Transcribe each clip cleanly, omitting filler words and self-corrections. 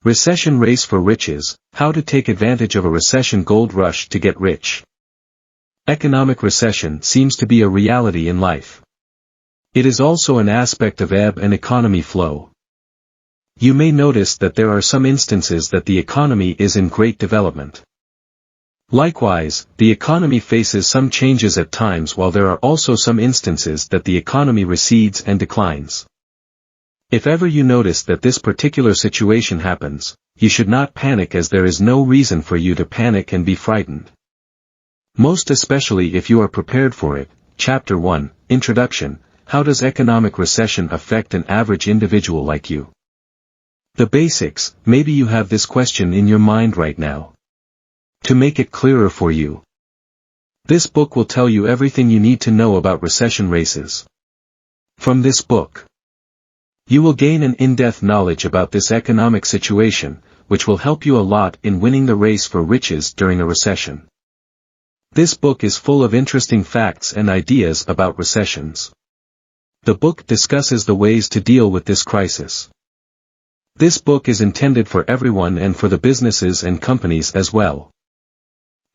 Recession race for riches, how to take advantage of a recession gold rush to get rich. Economic recession seems to be a reality in life. It is also an aspect of ebb and economy flow. You may notice that there are some instances that the economy is in great development. Likewise, the economy faces some changes at times, while there are also some instances that the economy recedes and declines. If ever you notice that this particular situation happens, you should not panic, as there is no reason for you to panic and be frightened. Most especially if you are prepared for it. Chapter 1, Introduction, How does economic recession affect an average individual like you? The basics. Maybe you have this question in your mind right now. To make it clearer for you, this book will tell you everything you need to know about recession races. From this book, you will gain an in-depth knowledge about this economic situation, which will help you a lot in winning the race for riches during a recession. This book is full of interesting facts and ideas about recessions. The book discusses the ways to deal with this crisis. This book is intended for everyone and for the businesses and companies as well.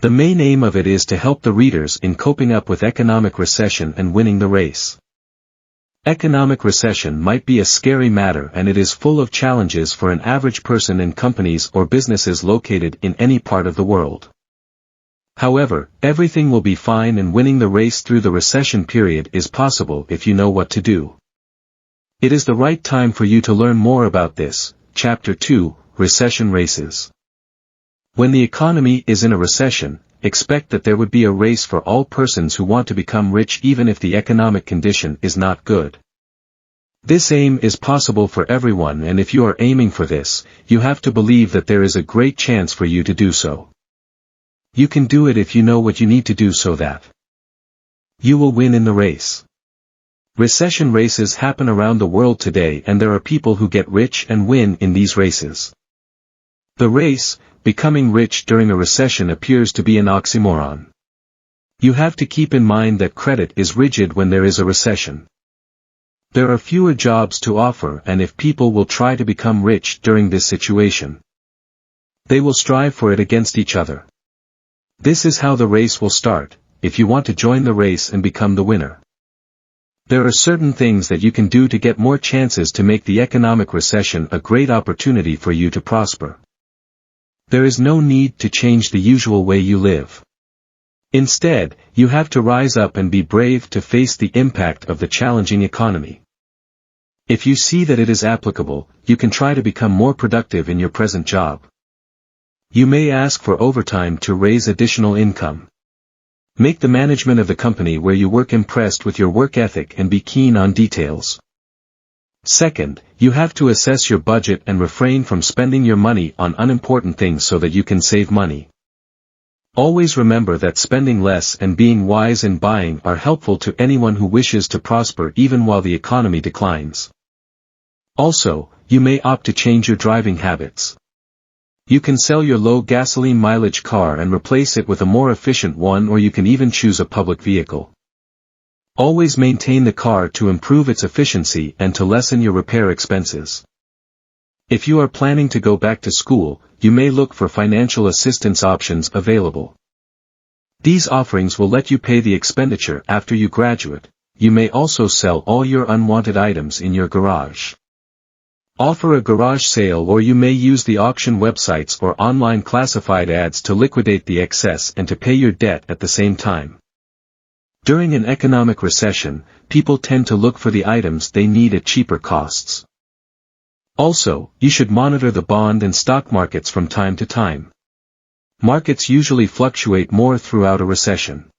The main aim of it is to help the readers in coping up with economic recession and winning the race. Economic recession might be a scary matter, and it is full of challenges for an average person in companies or businesses located in any part of the world. However, everything will be fine, and winning the race through the recession period is possible if you know what to do. It is the right time for you to learn more about this. Chapter 2, Recession Races. When the economy is in a recession, expect that there would be a race for all persons who want to become rich, even if the economic condition is not good. This aim is possible for everyone, and if you are aiming for this, you have to believe that there is a great chance for you to do so. You can do it if you know what you need to do so that you will win in the race. Recession races happen around the world today, and there are people who get rich and win in these races. The race, becoming rich during a recession, appears to be an oxymoron. You have to keep in mind that credit is rigid when there is a recession. There are fewer jobs to offer, and if people will try to become rich during this situation, they will strive for it against each other. This is how the race will start, if you want to join the race and become the winner. There are certain things that you can do to get more chances to make the economic recession a great opportunity for you to prosper. There is no need to change the usual way you live. Instead, you have to rise up and be brave to face the impact of the challenging economy. If you see that it is applicable, you can try to become more productive in your present job. You may ask for overtime to raise additional income. Make the management of the company where you work impressed with your work ethic and be keen on details. Second, you have to assess your budget and refrain from spending your money on unimportant things so that you can save money. Always remember that spending less and being wise in buying are helpful to anyone who wishes to prosper even while the economy declines. Also, you may opt to change your driving habits. You can sell your low gasoline mileage car and replace it with a more efficient one, or you can even choose a public vehicle. Always maintain the car to improve its efficiency and to lessen your repair expenses. If you are planning to go back to school, you may look for financial assistance options available. These offerings will let you pay the expenditure after you graduate. You may also sell all your unwanted items in your garage. Offer a garage sale, or you may use the auction websites or online classified ads to liquidate the excess and to pay your debt at the same time. During an economic recession, people tend to look for the items they need at cheaper costs. Also, you should monitor the bond and stock markets from time to time. Markets usually fluctuate more throughout a recession.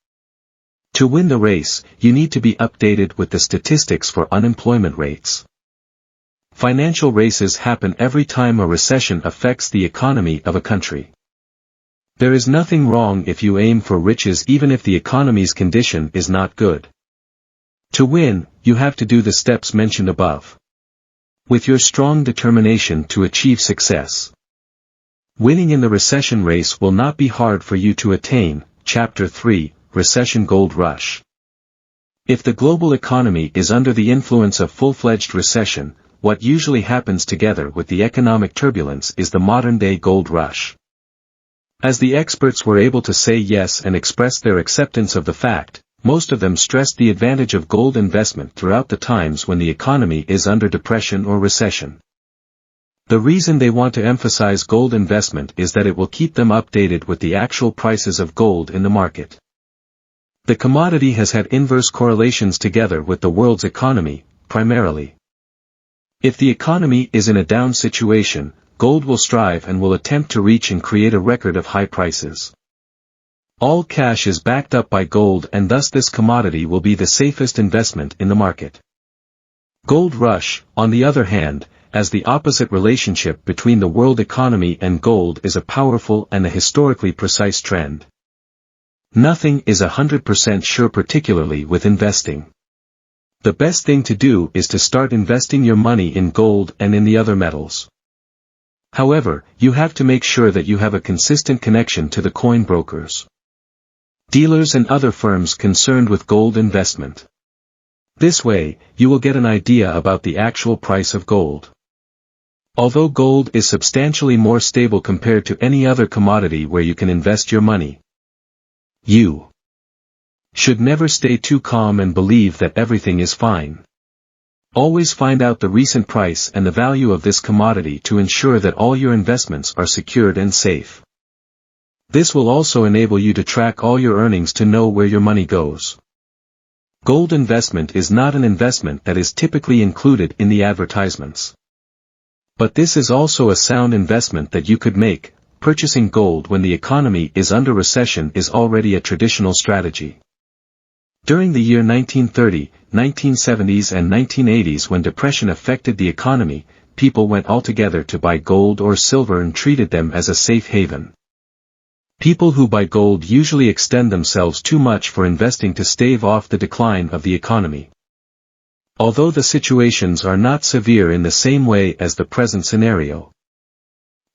To win the race, you need to be updated with the statistics for unemployment rates. Financial races happen every time a recession affects the economy of a country. There is nothing wrong if you aim for riches even if the economy's condition is not good. To win, you have to do the steps mentioned above. With your strong determination to achieve success, winning in the recession race will not be hard for you to attain. Chapter 3, Recession Gold Rush. If the global economy is under the influence of full-fledged recession, what usually happens together with the economic turbulence is the modern-day gold rush. As the experts were able to say yes and express their acceptance of the fact, most of them stressed the advantage of gold investment throughout the times when the economy is under depression or recession. The reason they want to emphasize gold investment is that it will keep them updated with the actual prices of gold in the market. The commodity has had inverse correlations together with the world's economy, primarily. If the economy is in a down situation, gold will strive and will attempt to reach and create a record of high prices. All cash is backed up by gold, and thus this commodity will be the safest investment in the market. Gold rush, on the other hand, as the opposite relationship between the world economy and gold is a powerful and a historically precise trend. Nothing is 100% sure, particularly with investing. The best thing to do is to start investing your money in gold and in the other metals. However, you have to make sure that you have a consistent connection to the coin brokers, dealers and other firms concerned with gold investment. This way, you will get an idea about the actual price of gold. Although gold is substantially more stable compared to any other commodity where you can invest your money, you should never stay too calm and believe that everything is fine. Always find out the recent price and the value of this commodity to ensure that all your investments are secured and safe. This will also enable you to track all your earnings to know where your money goes. Gold investment is not an investment that is typically included in the advertisements. But this is also a sound investment that you could make. Purchasing gold when the economy is under recession is already a traditional strategy. During the year 1930, 1970s and 1980s, when depression affected the economy, people went altogether to buy gold or silver and treated them as a safe haven. People who buy gold usually extend themselves too much for investing to stave off the decline of the economy. Although the situations are not severe in the same way as the present scenario,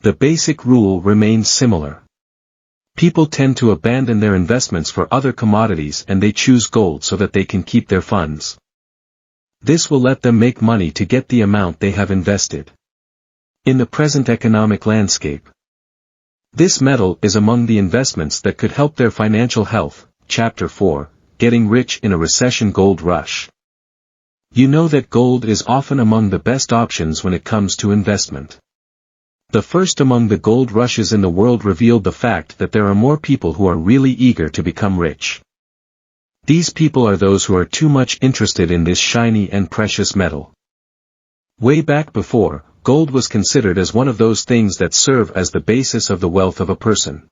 the basic rule remains similar. People tend to abandon their investments for other commodities and they choose gold so that they can keep their funds. This will let them make money to get the amount they have invested. In the present economic landscape, this metal is among the investments that could help their financial health. Chapter 4, Getting Rich in a Recession. Gold Rush. You know that gold is often among the best options when it comes to investment. The first among the gold rushes in the world revealed the fact that there are more people who are really eager to become rich. These people are those who are too much interested in this shiny and precious metal. Way back before, gold was considered as one of those things that serve as the basis of the wealth of a person.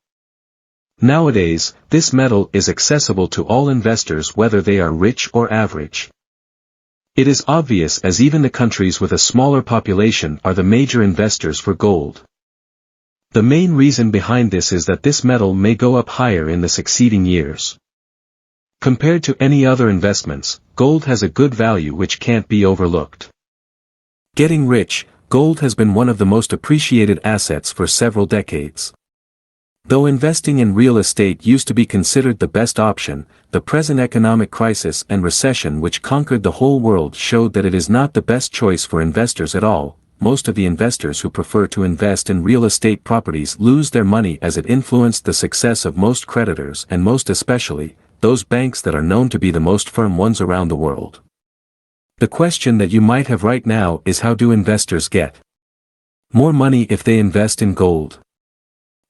Nowadays, this metal is accessible to all investors whether they are rich or average. It is obvious, as even the countries with a smaller population are the major investors for gold. The main reason behind this is that this metal may go up higher in the succeeding years. Compared to any other investments, gold has a good value which can't be overlooked. Getting rich, gold has been one of the most appreciated assets for several decades. Though investing in real estate used to be considered the best option, the present economic crisis and recession which conquered the whole world showed that it is not the best choice for investors at all. Most of the investors who prefer to invest in real estate properties lose their money as it influenced the success of most creditors, and most especially, those banks that are known to be the most firm ones around the world. The question that you might have right now is, how do investors get more money if they invest in gold?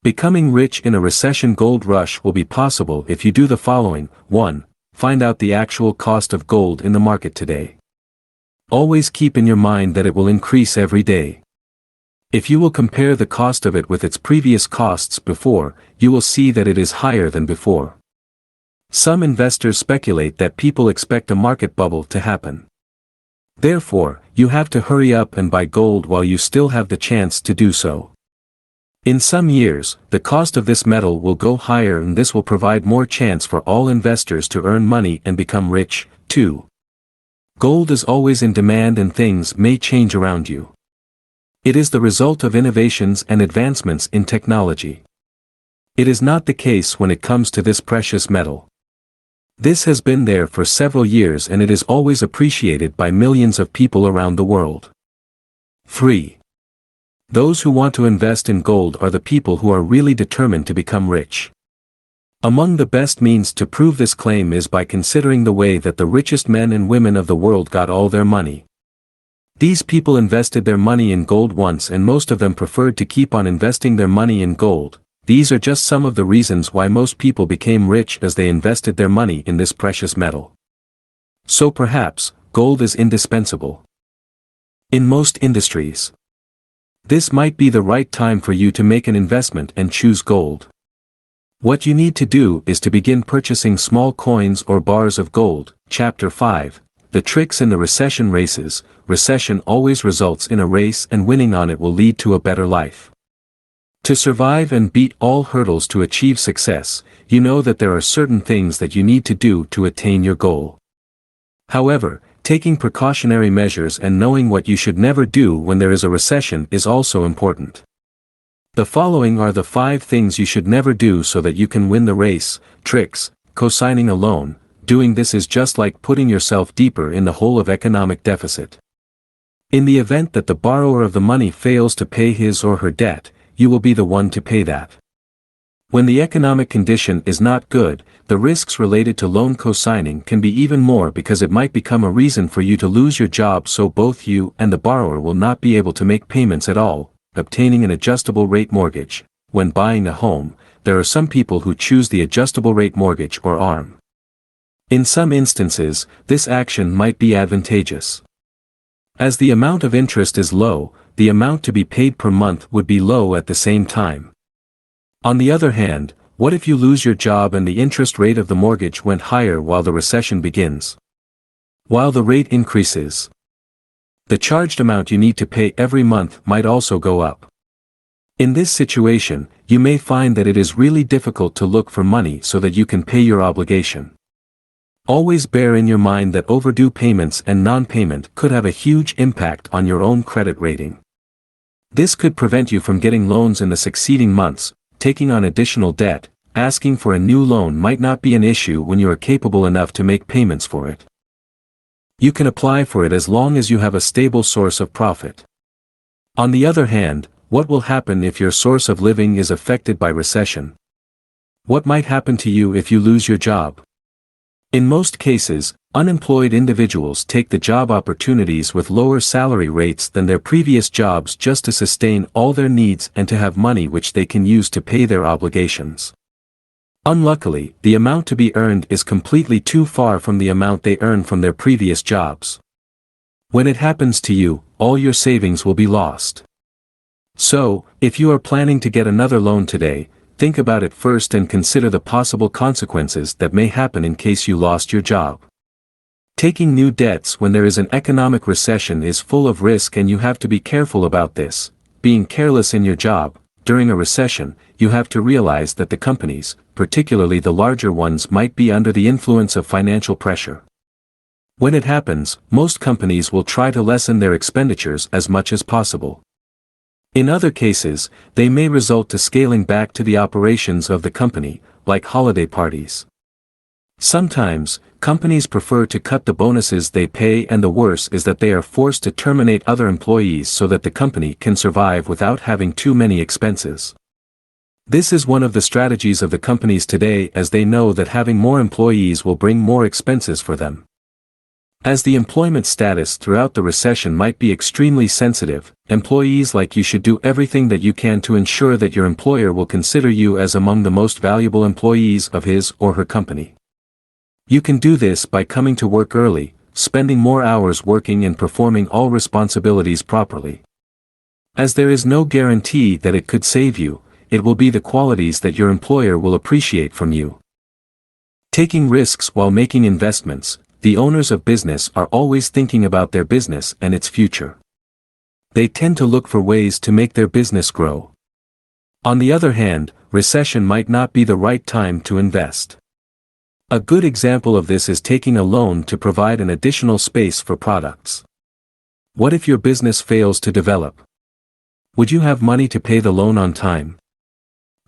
Becoming rich in a recession. Gold rush will be possible if you do the following. 1. Find out the actual cost of gold in the market today. Always keep in your mind that it will increase every day. If you will compare the cost of it with its previous costs before, you will see that it is higher than before. Some investors speculate that people expect a market bubble to happen. Therefore, you have to hurry up and buy gold while you still have the chance to do so. In some years, the cost of this metal will go higher, and this will provide more chance for all investors to earn money and become rich. 2. Gold is always in demand and things may change around you. It is the result of innovations and advancements in technology. It is not the case when it comes to this precious metal. This has been there for several years and it is always appreciated by millions of people around the world. 3. Those who want to invest in gold are the people who are really determined to become rich. Among the best means to prove this claim is by considering the way that the richest men and women of the world got all their money. These people invested their money in gold once, and most of them preferred to keep on investing their money in gold. These are just some of the reasons why most people became rich, as they invested their money in this precious metal. So perhaps, gold is indispensable in most industries. This might be the right time for you to make an investment and choose gold. What you need to do is to begin purchasing small coins or bars of gold. Chapter 5. The tricks in the recession races. Recession always results in a race, and winning on it will lead to a better life. To survive and beat all hurdles to achieve success, you know that there are certain things that you need to do to attain your goal. However, taking precautionary measures and knowing what you should never do when there is a recession is also important. The following are the 5 things you should never do so that you can win the race. Tricks. Co-signing a loan. Doing this is just like putting yourself deeper in the hole of economic deficit. In the event that the borrower of the money fails to pay his or her debt, you will be the one to pay that. When the economic condition is not good, the risks related to loan co-signing can be even more, because it might become a reason for you to lose your job, so both you and the borrower will not be able to make payments at all. Obtaining an adjustable rate mortgage. When buying a home, there are some people who choose the adjustable rate mortgage or ARM. In some instances, this action might be advantageous. As the amount of interest is low, the amount to be paid per month would be low at the same time. On the other hand, what if you lose your job and the interest rate of the mortgage went higher while the recession begins? While the rate increases, the charged amount you need to pay every month might also go up. In this situation, you may find that it is really difficult to look for money so that you can pay your obligation. Always bear in your mind that overdue payments and non-payment could have a huge impact on your own credit rating. This could prevent you from getting loans in the succeeding months. Taking on additional debt. Asking for a new loan might not be an issue when you are capable enough to make payments for it. You can apply for it as long as you have a stable source of profit. On the other hand, what will happen if your source of living is affected by recession? What might happen to you if you lose your job? In most cases, unemployed individuals take the job opportunities with lower salary rates than their previous jobs just to sustain all their needs and to have money which they can use to pay their obligations. Unluckily, the amount to be earned is completely too far from the amount they earn from their previous jobs. When it happens to you, all your savings will be lost. So, if you are planning to get another loan today, think about it first and consider the possible consequences that may happen in case you lost your job. Taking new debts when there is an economic recession is full of risk, and you have to be careful about this. Being careless in your job. During a recession, you have to realize that the companies, particularly the larger ones, might be under the influence of financial pressure. When it happens, most companies will try to lessen their expenditures as much as possible. In other cases, they may resort to scaling back to the operations of the company, like holiday parties. Sometimes, companies prefer to cut the bonuses they pay, and the worst is that they are forced to terminate other employees so that the company can survive without having too many expenses. This is one of the strategies of the companies today, as they know that having more employees will bring more expenses for them. As the employment status throughout the recession might be extremely sensitive, employees like you should do everything that you can to ensure that your employer will consider you as among the most valuable employees of his or her company. You can do this by coming to work early, spending more hours working, and performing all responsibilities properly. As there is no guarantee that it could save you, it will be the qualities that your employer will appreciate from you. Taking risks while making investments. The owners of business are always thinking about their business and its future. They tend to look for ways to make their business grow. On the other hand, recession might not be the right time to invest. A good example of this is taking a loan to provide an additional space for products. What if your business fails to develop? Would you have money to pay the loan on time?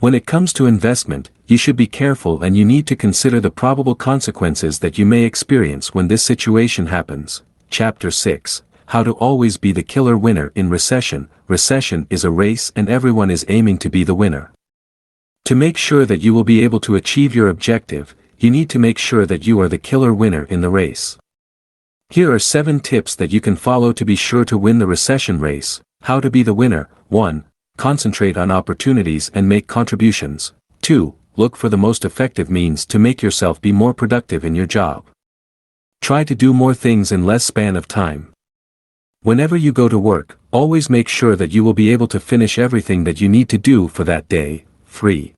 When it comes to investment, you should be careful, and you need to consider the probable consequences that you may experience when this situation happens. Chapter 6. how to always be the killer winner in recession. Recession is a race and everyone is aiming to be the winner. To make sure that you will be able to achieve your objective, you need to make sure that you are the killer winner in the race. Here are 7 tips that you can follow to be sure to win the recession race. How to be the winner. 1. Concentrate on opportunities and make contributions. 2. Look for the most effective means to make yourself be more productive in your job. Try to do more things in less span of time. Whenever you go to work, always make sure that you will be able to finish everything that you need to do for that day. 3.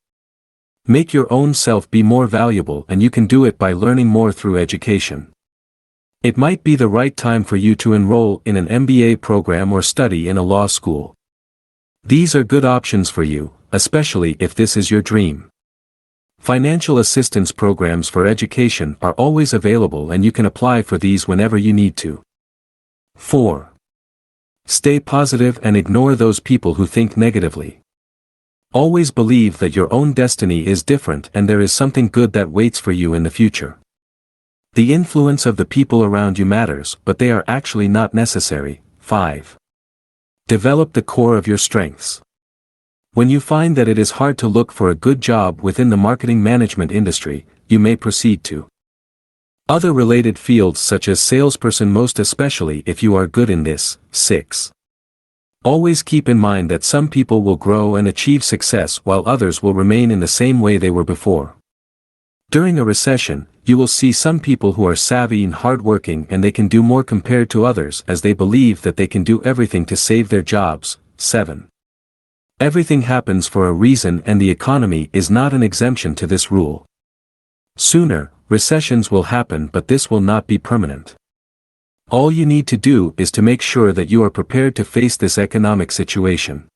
Make your own self be more valuable, and you can do it by learning more through education. It might be the right time for you to enroll in an MBA program or study in a law school. These are good options for you, especially if this is your dream. Financial assistance programs for education are always available and you can apply for these whenever you need to. 4. Stay positive and ignore those people who think negatively. Always believe that your own destiny is different and there is something good that waits for you in the future. The influence of the people around you matters, but they are actually not necessary. 5. Develop the core of your strengths. When you find that it is hard to look for a good job within the marketing management industry, you may proceed to other related fields such as salesperson, most especially if you are good in this. 6. Always keep in mind that some people will grow and achieve success while others will remain in the same way they were before. During a recession, you will see some people who are savvy and hardworking and they can do more compared to others as they believe that they can do everything to save their jobs. 7. Everything happens for a reason and the economy is not an exemption to this rule. Sooner, recessions will happen, but this will not be permanent. All you need to do is to make sure that you are prepared to face this economic situation.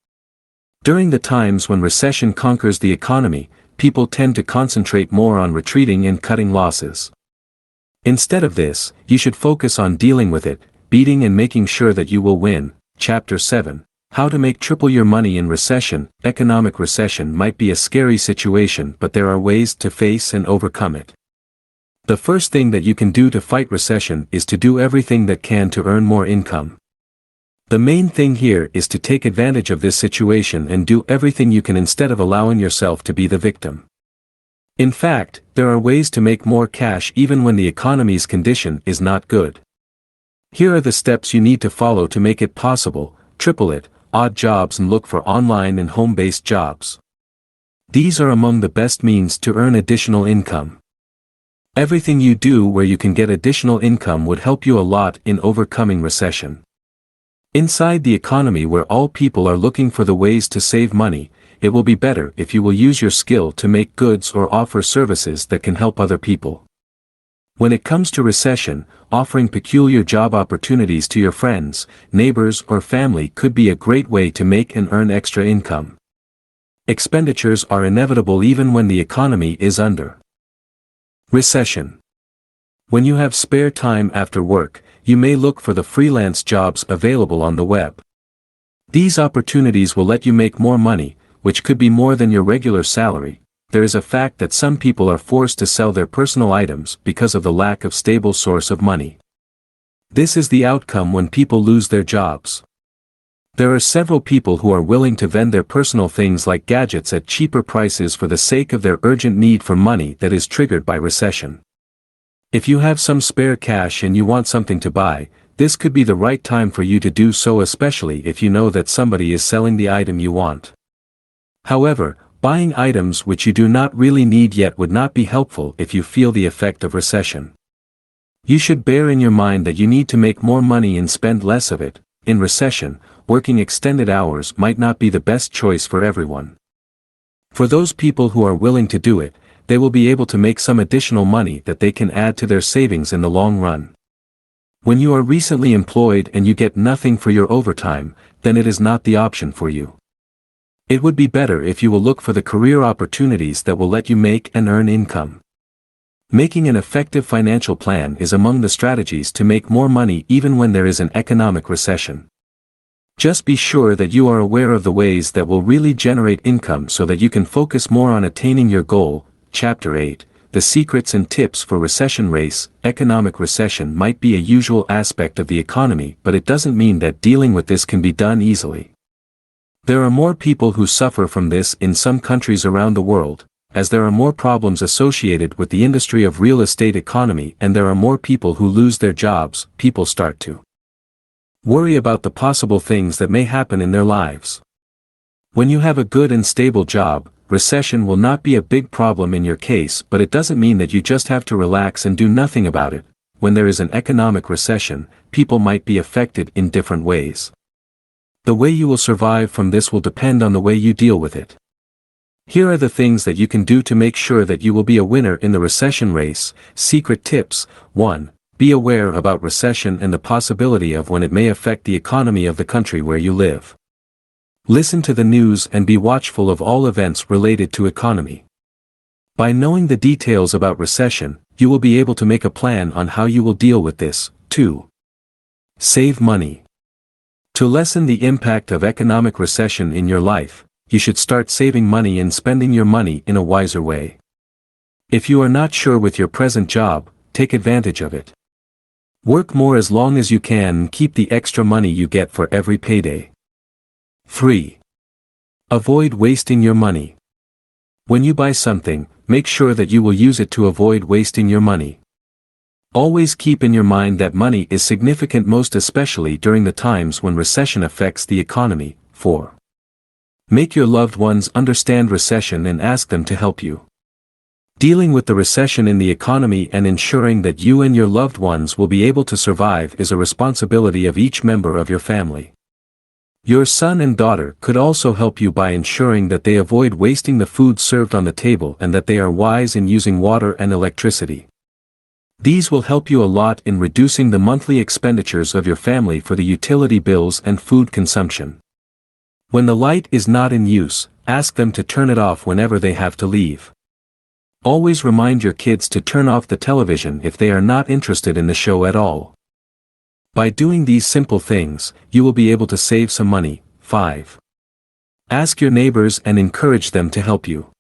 During the times when recession conquers the economy, people tend to concentrate more on retreating and cutting losses. Instead of this, you should focus on dealing with it, beating and making sure that you will win. Chapter 7. How to make triple your money in recession. Economic recession might be a scary situation, but there are ways to face and overcome it. The first thing that you can do to fight recession is to do everything that can to earn more income. The main thing here is to take advantage of this situation and do everything you can instead of allowing yourself to be the victim. In fact, there are ways to make more cash even when the economy's condition is not good. Here are the steps you need to follow to make it possible. Triple it, odd jobs, and look for online and home-based jobs. These are among the best means to earn additional income. Everything you do where you can get additional income would help you a lot in overcoming recession. Inside the economy where all people are looking for the ways to save money, it will be better if you will use your skill to make goods or offer services that can help other people. When it comes to recession, offering peculiar job opportunities to your friends, neighbors, or family could be a great way to make and earn extra income. Expenditures are inevitable even when the economy is under recession. When you have spare time after work, you may look for the freelance jobs available on the web. These opportunities will let you make more money, which could be more than your regular salary. There is a fact that some people are forced to sell their personal items because of the lack of stable source of money. This is the outcome when people lose their jobs. There are several people who are willing to vend their personal things like gadgets at cheaper prices for the sake of their urgent need for money that is triggered by recession. If you have some spare cash and you want something to buy, this could be the right time for you to do so, especially if you know that somebody is selling the item you want. However, buying items which you do not really need yet would not be helpful if you feel the effect of recession. You should bear in your mind that you need to make more money and spend less of it. In recession, working extended hours might not be the best choice for everyone. For those people who are willing to do it, they will be able to make some additional money that they can add to their savings in the long run. When you are recently employed and you get nothing for your overtime, then it is not the option for you. It would be better if you will look for the career opportunities that will let you make and earn income. Making an effective financial plan is among the strategies to make more money even when there is an economic recession. Just be sure that you are aware of the ways that will really generate income so that you can focus more on attaining your goal. Chapter 8. the secrets and tips for recession race. Economic recession might be a usual aspect of the economy, but it doesn't mean that dealing with this can be done easily. There are more people who suffer from this in some countries around the world, as there are more problems associated with the industry of real estate economy, and there are more people who lose their jobs. People start to worry about the possible things that may happen in their lives. When you have a good and stable job, recession will not be a big problem in your case, but it doesn't mean that you just have to relax and do nothing about it. When there is an economic recession, people might be affected in different ways. The way you will survive from this will depend on the way you deal with it. Here are the things that you can do to make sure that you will be a winner in the recession race. Secret tips. 1. Be aware about recession and the possibility of when it may affect the economy of the country where you live. Listen to the news and be watchful of all events related to economy. By knowing the details about recession, you will be able to make a plan on how you will deal with this. 2. Save money. To lessen the impact of economic recession in your life, you should start saving money and spending your money in a wiser way. If you are not sure with your present job, take advantage of it. Work more as long as you can and keep the extra money you get for every payday. 3. Avoid wasting your money. When you buy something, make sure that you will use it to avoid wasting your money. Always keep in your mind that money is significant, most especially during the times when recession affects the economy. 4. Make your loved ones understand recession and ask them to help you. Dealing with the recession in the economy and ensuring that you and your loved ones will be able to survive is a responsibility of each member of your family. Your son and daughter could also help you by ensuring that they avoid wasting the food served on the table and that they are wise in using water and electricity. These will help you a lot in reducing the monthly expenditures of your family for the utility bills and food consumption. When the light is not in use, ask them to turn it off whenever they have to leave. Always remind your kids to turn off the television if they are not interested in the show at all. By doing these simple things, you will be able to save some money. 5. Ask your neighbors and encourage them to help you.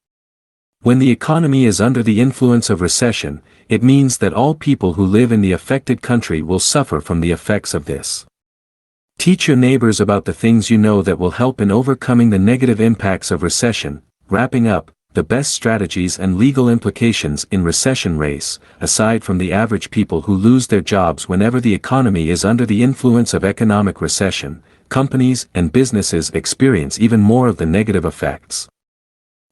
When the economy is under the influence of recession, it means that all people who live in the affected country will suffer from the effects of this. Teach your neighbors about the things you know that will help in overcoming the negative impacts of recession. Wrapping up, the best strategies and legal implications in recession race. Aside from the average people who lose their jobs whenever the economy is under the influence of economic recession, companies and businesses experience even more of the negative effects.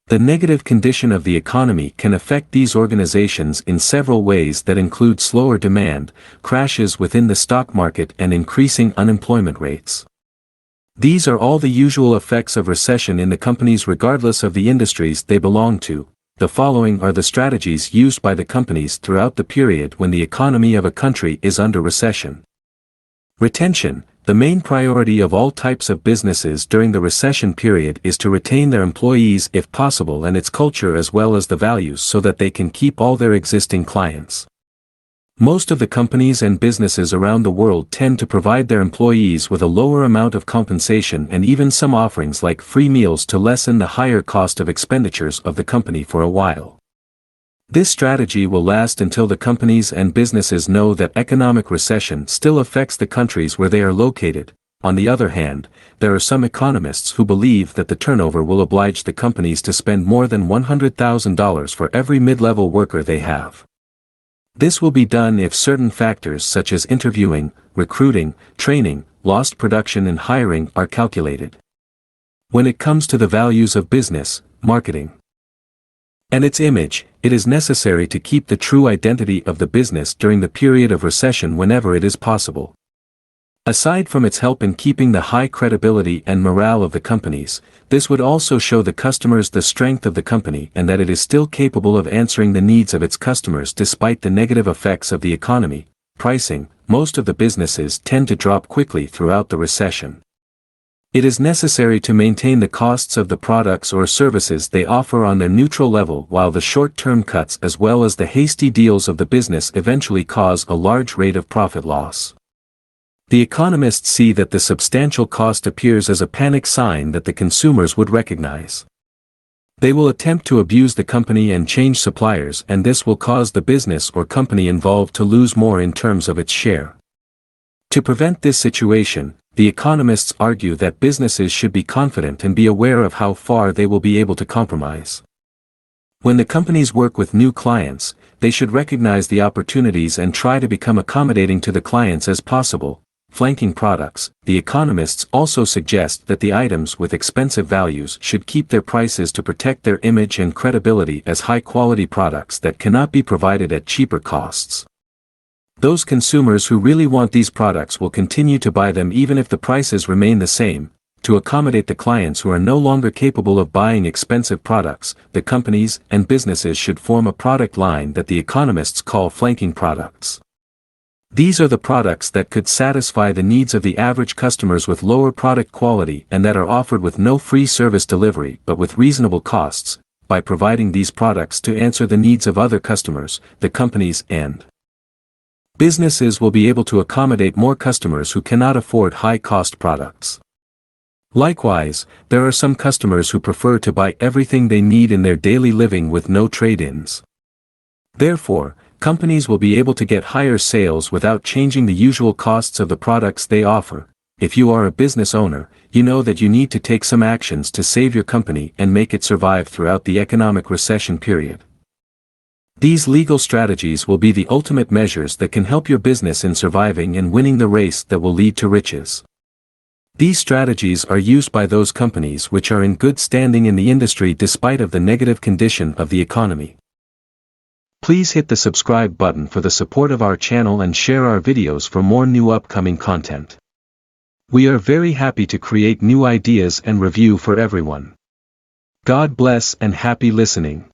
The negative condition of the economy can affect these organizations in several ways that include slower demand, crashes within the stock market, and increasing unemployment rates. These are all the usual effects of recession in the companies regardless of the industries they belong to. The following are the strategies used by the companies throughout the period when the economy of a country is under recession. Retention. The main priority of all types of businesses during the recession period is to retain their employees if possible and its culture as well as the values so that they can keep all their existing clients. Most of the companies and businesses around the world tend to provide their employees with a lower amount of compensation and even some offerings like free meals to lessen the higher cost of expenditures of the company for a while. This strategy will last until the companies and businesses know that economic recession still affects the countries where they are located. On the other hand, there are some economists who believe that the turnover will oblige the companies to spend more than $100,000 for every mid-level worker they have. This will be done if certain factors such as interviewing, recruiting, training, lost production and hiring are calculated. When it comes to the values of business, marketing, and its image, it is necessary to keep the true identity of the business during the period of recession whenever it is possible. Aside from its help in keeping the high credibility and morale of the companies, this would also show the customers the strength of the company and that it is still capable of answering the needs of its customers despite the negative effects of the economy. Pricing. Most of the businesses tend to drop quickly throughout the recession. It is necessary to maintain the costs of the products or services they offer on their neutral level while the short-term cuts as well as the hasty deals of the business eventually cause a large rate of profit loss. The economists see that the substantial cost appears as a panic sign that the consumers would recognize. They will attempt to abuse the company and change suppliers, and this will cause the business or company involved to lose more in terms of its share. To prevent this situation, the economists argue that businesses should be confident and be aware of how far they will be able to compromise. When the companies work with new clients, they should recognize the opportunities and try to become accommodating to the clients as possible. Flanking products. The economists also suggest that the items with expensive values should keep their prices to protect their image and credibility as high-quality products that cannot be provided at cheaper costs. Those consumers who really want these products will continue to buy them even if the prices remain the same. To accommodate the clients who are no longer capable of buying expensive products, the companies and businesses should form a product line that the economists call flanking products. These are the products that could satisfy the needs of the average customers with lower product quality and that are offered with no free service delivery but with reasonable costs. By providing these products to answer the needs of other customers, the companies and businesses will be able to accommodate more customers who cannot afford high-cost products. Likewise, there are some customers who prefer to buy everything they need in their daily living with no trade-ins. Therefore, companies will be able to get higher sales without changing the usual costs of the products they offer. If you are a business owner, you know that you need to take some actions to save your company and make it survive throughout the economic recession period. These legal strategies will be the ultimate measures that can help your business in surviving and winning the race that will lead to riches. These strategies are used by those companies which are in good standing in the industry despite of the negative condition of the economy. Please hit the subscribe button for the support of our channel and share our videos for more new upcoming content. We are very happy to create new ideas and review for everyone. God bless and happy listening.